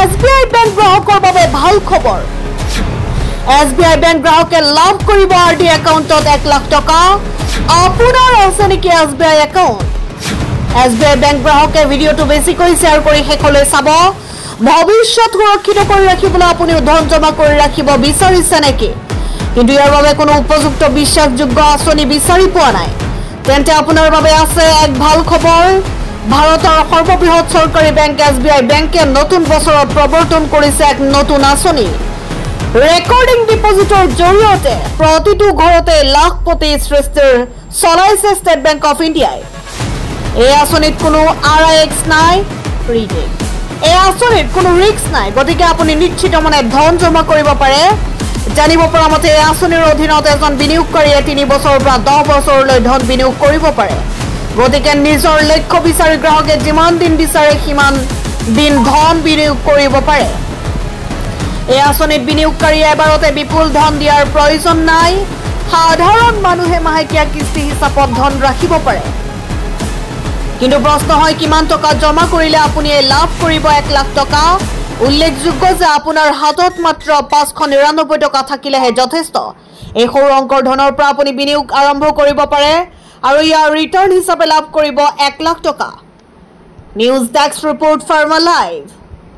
SBI bank গ্ৰাহকৰ বাবে ভাল খবৰ SBI বেংক গ্ৰাহকে লাভ কৰিব RD একাউণ্টত 1 লাখ টকা আপোনাৰ আছে নেকি SBI একাউণ্ট SBI বেংক গ্ৰাহকে ভিডিঅটো বেছিকৈ শ্বেয়াৰ কৰি শেষলৈ চাব ভৱিষ্যত সুৰক্ষিত কৰি ৰাখিবলৈ আপুনি ধন জমা কৰি ৰাখিব বিচাৰিছে নেকি কিন্তু ইয়াৰ বাবে কোনো উপযুক্ত বিশ্বাসযোগ্য আঁচনি বিচাৰি পোৱা নাই তেন্তে আপোনাৰ বাবে আছে এক ভাল খবৰ ভাৰতৰ সৰ্ববৃহৎ চৰকাৰী বেংক SBI বেংকে নতুন বছৰত প্ৰৱৰ্তন কৰিছে এক নতুন আঁচনি ৰেকৰ্ডিং ডিপজিটৰ জৰিয়তে প্ৰতিটো ঘৰতে লাখপতি সৃষ্টিৰ চলাইছে ষ্টেট বেংক অফ ইণ্ডিয়াই এই আঁচনিত কোনো RIX নাই ৰিডিং এই আঁচনিত কোনো ৰিস্ক নাই গতিকে আপুনি নিশ্চিত মনে ধন জমা কৰিব পাৰে জানিব পৰা মতে এই আঁচনিৰ অধীনত এজন বিনিয়োগকাৰীয়ে 3 বছৰৰ পৰা 10 বছৰলৈ ধন বিনিয়োগ কৰিব পাৰে গতিকে নিজৰ লক্ষ্য বিচাৰি গ্ৰাহকে যিমান দিন বিচাৰে সিমান দিন ধন বিনিয়োগ কৰিব পাৰে এই আঁচনিত বিনিয়োগকাৰীয়ে এবাৰতে বিপুল ধন দিয়াৰ প্ৰয়োজন নাই সাধাৰণ মানুহে মাহেকীয়া কিস্তি হিচাপত ধন ৰাখিব পাৰে কিন্তু প্ৰশ্ন হয় কিমান টকা জমা কৰিলে আপুনি লাভ কৰিব 1 লাখ টকা উল্লেখযোগ্য যে আপোনাৰ হাতত মাত্ৰ 599 টকা থাকিলেহে যথেষ্ট এই সৰু অংকৰ ধনৰ পৰা আপুনি বিনিয়োগ আৰম্ভ কৰিব পাৰে আৰু ইয়াৰ ৰিটাৰ্ণ হিচাপে লাভ কৰিব 1 লাখ টকা news desk report pharma live